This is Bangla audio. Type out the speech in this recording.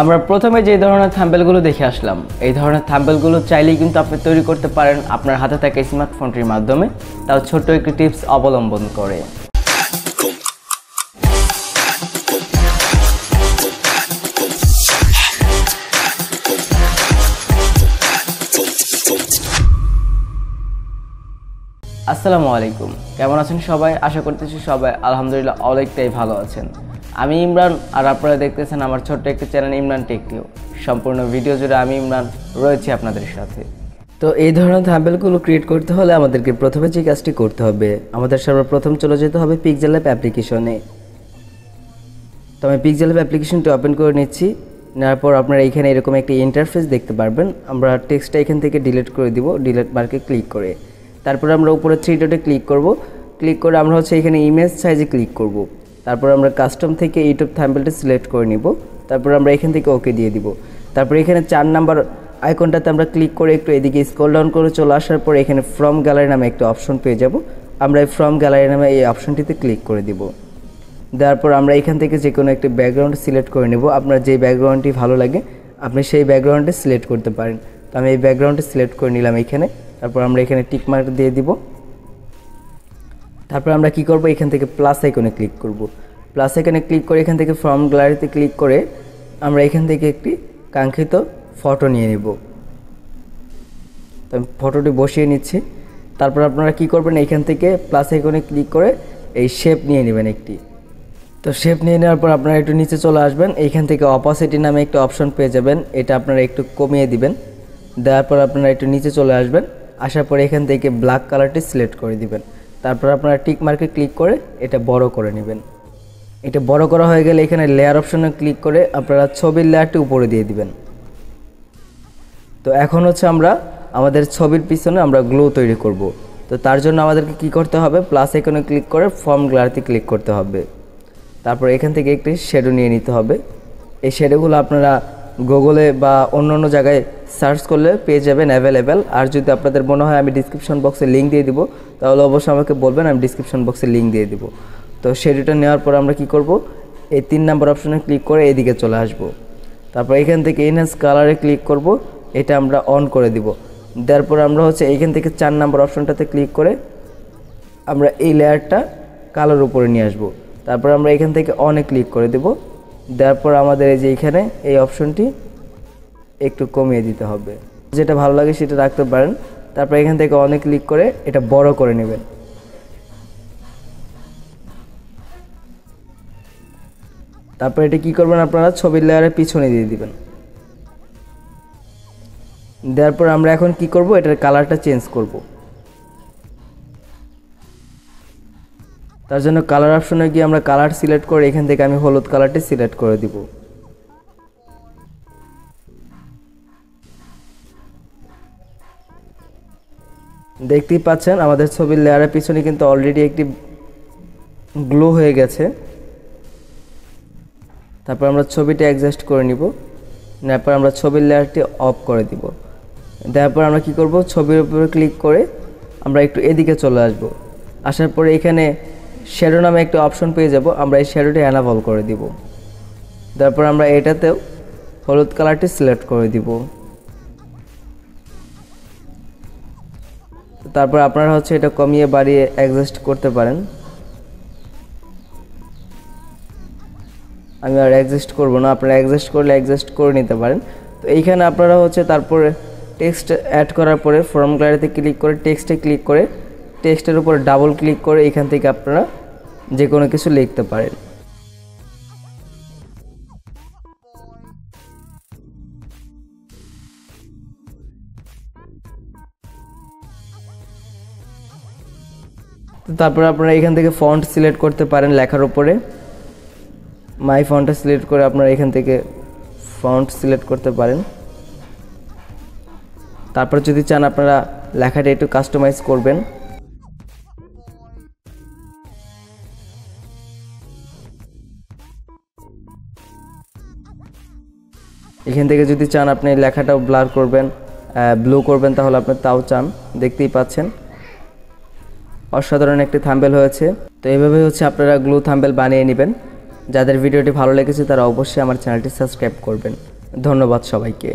আমরা প্রথমে যে ধরনের থাম্বনেলগুলো দেখে আসলাম, এই ধরনের থাম্বনেলগুলো চাইলেই কিন্তু আপনি তৈরি করতে পারেন আপনার হাতে থাকা স্মার্টফোনটির মাধ্যমে, তাও ছোট্ট একটি টিপস অবলম্বন করে। আসসালামু আলাইকুম, কেমন আছেন সবাই? আশা করতেছি সবাই আলহামদুলিল্লাহ অনেকটাই ভালো আছেন। আমি ইমরান, আর আপনারা দেখতেছেন আমার ছোট্ট একটি চ্যানেল ইমরান টেক টিউব। সম্পূর্ণ ভিডিও জুড়ে আমি ইমরান রয়েছি আপনাদের সাথে। তো এই ধরনের থাম্বনেলগুলো ক্রিয়েট করতে হলে আমাদেরকে প্রথমে যে কাজটি করতে হবে, আমাদের সর্বপ্রথম চলে যেতে হবে পিক্সেল ল্যাব অ্যাপ্লিকেশনে। তো আমি পিক্সেল ল্যাব অ্যাপ্লিকেশনটি ওপেন করে নিচ্ছি। নেওয়ার পর আপনারা এখানে এরকম একটি ইন্টারফেস দেখতে পারবেন। আমরা টেক্সটটা এখান থেকে ডিলিট করে দিব, ডিলিট মার্কে ক্লিক করে। তারপর আমরা উপরে 3 ডটে ক্লিক করব। ক্লিক করে আমরা এখানে ইমেজ সাইজে ক্লিক করব। তারপর আমরা কাস্টম থেকে ইউটিউব থাম্বনেলটা সিলেক্ট করে নিব। তারপর আমরা এখান থেকে ওকে দিয়ে দিব। তারপর এখানে 4 নাম্বার আইকনটাতে আমরা ক্লিক করে একটু এদিকে স্ক্রল ডাউন করে চলে আসার পর এখানে ফ্রম গ্যালারি নামে একটা অপশন পেয়ে যাব। আমরা এই ফ্রম গ্যালারি নামে এই অপশনটিতে ক্লিক করে দিব। দেওয়ার পর আমরা এখান থেকে যে কোনো একটা ব্যাকগ্রাউন্ড সিলেক্ট করে নেব। আপনার যে ব্যাকগ্রাউন্ডটি ভালো লাগে আপনি সেই ব্যাকগ্রাউন্ডে সিলেক্ট করতে পারেন। তো আমি এই ব্যাকগ্রাউন্ডটা সিলেক্ট করে নিলাম এখানে। তারপর আমরা এখানে টিক মার্ক দিয়ে দিব। তারপর আমরা কি করব, এখান থেকে প্লাস আইকনে ক্লিক করব। প্লাস আইকনে ক্লিক করে এখান থেকে ফ্রম গ্যালারিতে ক্লিক করে আমরা এখান থেকে একটি কাঙ্ক্ষিত ফটো নিয়ে নেব। তো আমি ফটোটি বসিয়ে নিচ্ছি। তারপর আপনারা কি করবেন, এখান থেকে প্লাস আইকনে ক্লিক করে এই শেপ নিয়ে নেবেন একটি। তো শেপ নিয়ে নেওয়ার পর আপনারা একটু নিচে চলে আসবেন। এইখান থেকে অপাসিটি নামে একটা অপশন পেয়ে যাবেন, এটা আপনারা একটু কমিয়ে দিবেন। দেওয়ার পর আপনারা একটু নিচে চলে আসবেন। আসার পর এখান থেকে ব্ল্যাক কালারটি সিলেক্ট করে দিবেন। তারপর আপনারা টিক মার্কে ক্লিক করে এটা বড় করে নেবেন। এটা বড় করা হয়ে গেলে এখানে লেয়ার অপশনে ক্লিক করে আপনারা ছবির লেয়ারটি উপরে দিয়ে দিবেন। তো এখন আমরা আমাদের ছবির পিছনে আমরা গ্লো তৈরি করব। তো তার জন্য আমাদেরকে কি করতে হবে, প্লাস আইকনে ক্লিক করে ফর্ম গ্যালারিতে ক্লিক করতে হবে। তারপর এখান থেকে একটি শ্যাডো নিয়ে নিতে হবে। এই শ্যাডোগুলো আপনারা গুগলে বা অন্য জায়গায় সার্চ করলে পেয়ে যাবেন অ্যাভেলেবেল। আর যদি আপনাদের মনে হয় আমি ডিসক্রিপশন বক্সে লিঙ্ক দিয়ে দিব, তাহলে অবশ্যই আমাকে বলবেন, আমি ডিসক্রিপশন বক্সে লিঙ্ক দিয়ে দিব। তো শ্যাডোটা নেওয়ার পর আমরা কি করব, এই 3 নাম্বার অপশনে ক্লিক করে এদিকে চলে আসব। তারপর এখান থেকে এনহ্যান্স কালারে ক্লিক করব, এটা আমরা অন করে দিব। দেওয়ার পর আমরা এইখান থেকে 4 নাম্বার অপশনটাতে ক্লিক করে আমরা এই লেয়ারটা কালোর উপরে নিয়ে আসব। তারপর আমরা এখান থেকে অনে ক্লিক করে দেব। দেওয়ার পর আমাদের এই যে এখানে এই অপশনটি একটু কমিয়ে দিতে হবে, যেটা ভালো লাগে সেটা রাখতে পারেন। তারপর এখান থেকে অনে ক্লিক করে এটা বড় করে নেবেন। তারপর এটা কি করবেন, আপনারা ছবির লেয়ারের পিছনে দিয়ে দিবেন। দেওয়ার পর আমরা এখন কি করব, এটার কালারটা চেঞ্জ করব। তার জন্য কালার অপশনে গিয়ে আমরা কালার সিলেক্ট করে এখান থেকে আমি হলুদ কালারটি সিলেক্ট করে দিব। দেখতেই পাচ্ছেন আমাদের ছবির লেয়ারের পিছনে কিন্তু অলরেডি একটি গ্লো হয়ে গেছে। তারপর আমরা ছবিটা অ্যাডজাস্ট করে নিব। তারপর আমরা ছবির লেয়ারটি অফ করে দিব। তারপর আমরা কি করব, ছবির উপরে ক্লিক করে আমরা একটু এদিকে চলে আসব। আসার পরে এখানে শ্যাডো নামে একটা অপশন পেয়ে যাব, আমরা এই শ্যাডোটি এনাবল করে দিব। তারপর আমরা এটাতেও হলুদ কালারটি সিলেক্ট করে দিব। তারপর আপনারা এটা কমিয়ে বাড়িয়ে অ্যাডজাস্ট করতে পারেন। আমি আর অ্যাডজাস্ট করব না, আপনারা অ্যাডজাস্ট করলে অ্যাডজাস্ট করে নিতে পারেন। তো এইখানে আপনারা তারপরে টেক্সট অ্যাড করার পরে ফর্ম গ্যালারিতে ক্লিক করে টেক্সটে ক্লিক করে টেক্সটের উপরে ডাবল ক্লিক করে এখান থেকে আপনারা যে কোনো কিছু লিখতে পারেন। তারপর আপনারা এখান থেকে ফন্ট সিলেক্ট করতে পারেন লেখার উপরে। মাই ফন্টটা সিলেক্ট করে আপনারা এখান থেকে ফন্ট সিলেক্ট করতে পারেন। তারপর যদি চান আপনারা লেখাটা একটু কাস্টমাইজ করবেন। এখান থেকে যদি চান আপনি লেখাটাও ব্লার করবেন, ব্লু করবেন, তাহলে আপনি তাও চান। দেখতেই পাচ্ছেন অসাধারণ একটি থাম্বনেল হয়েছে। তো এইভাবে আপনারা গ্লো থাম্বনেল বানিয়ে নেবেন। যাদের ভিডিওটি ভালো লেগেছে তারা অবশ্যই আমার চ্যানেলটি সাবস্ক্রাইব করবেন। ধন্যবাদ সবাইকে।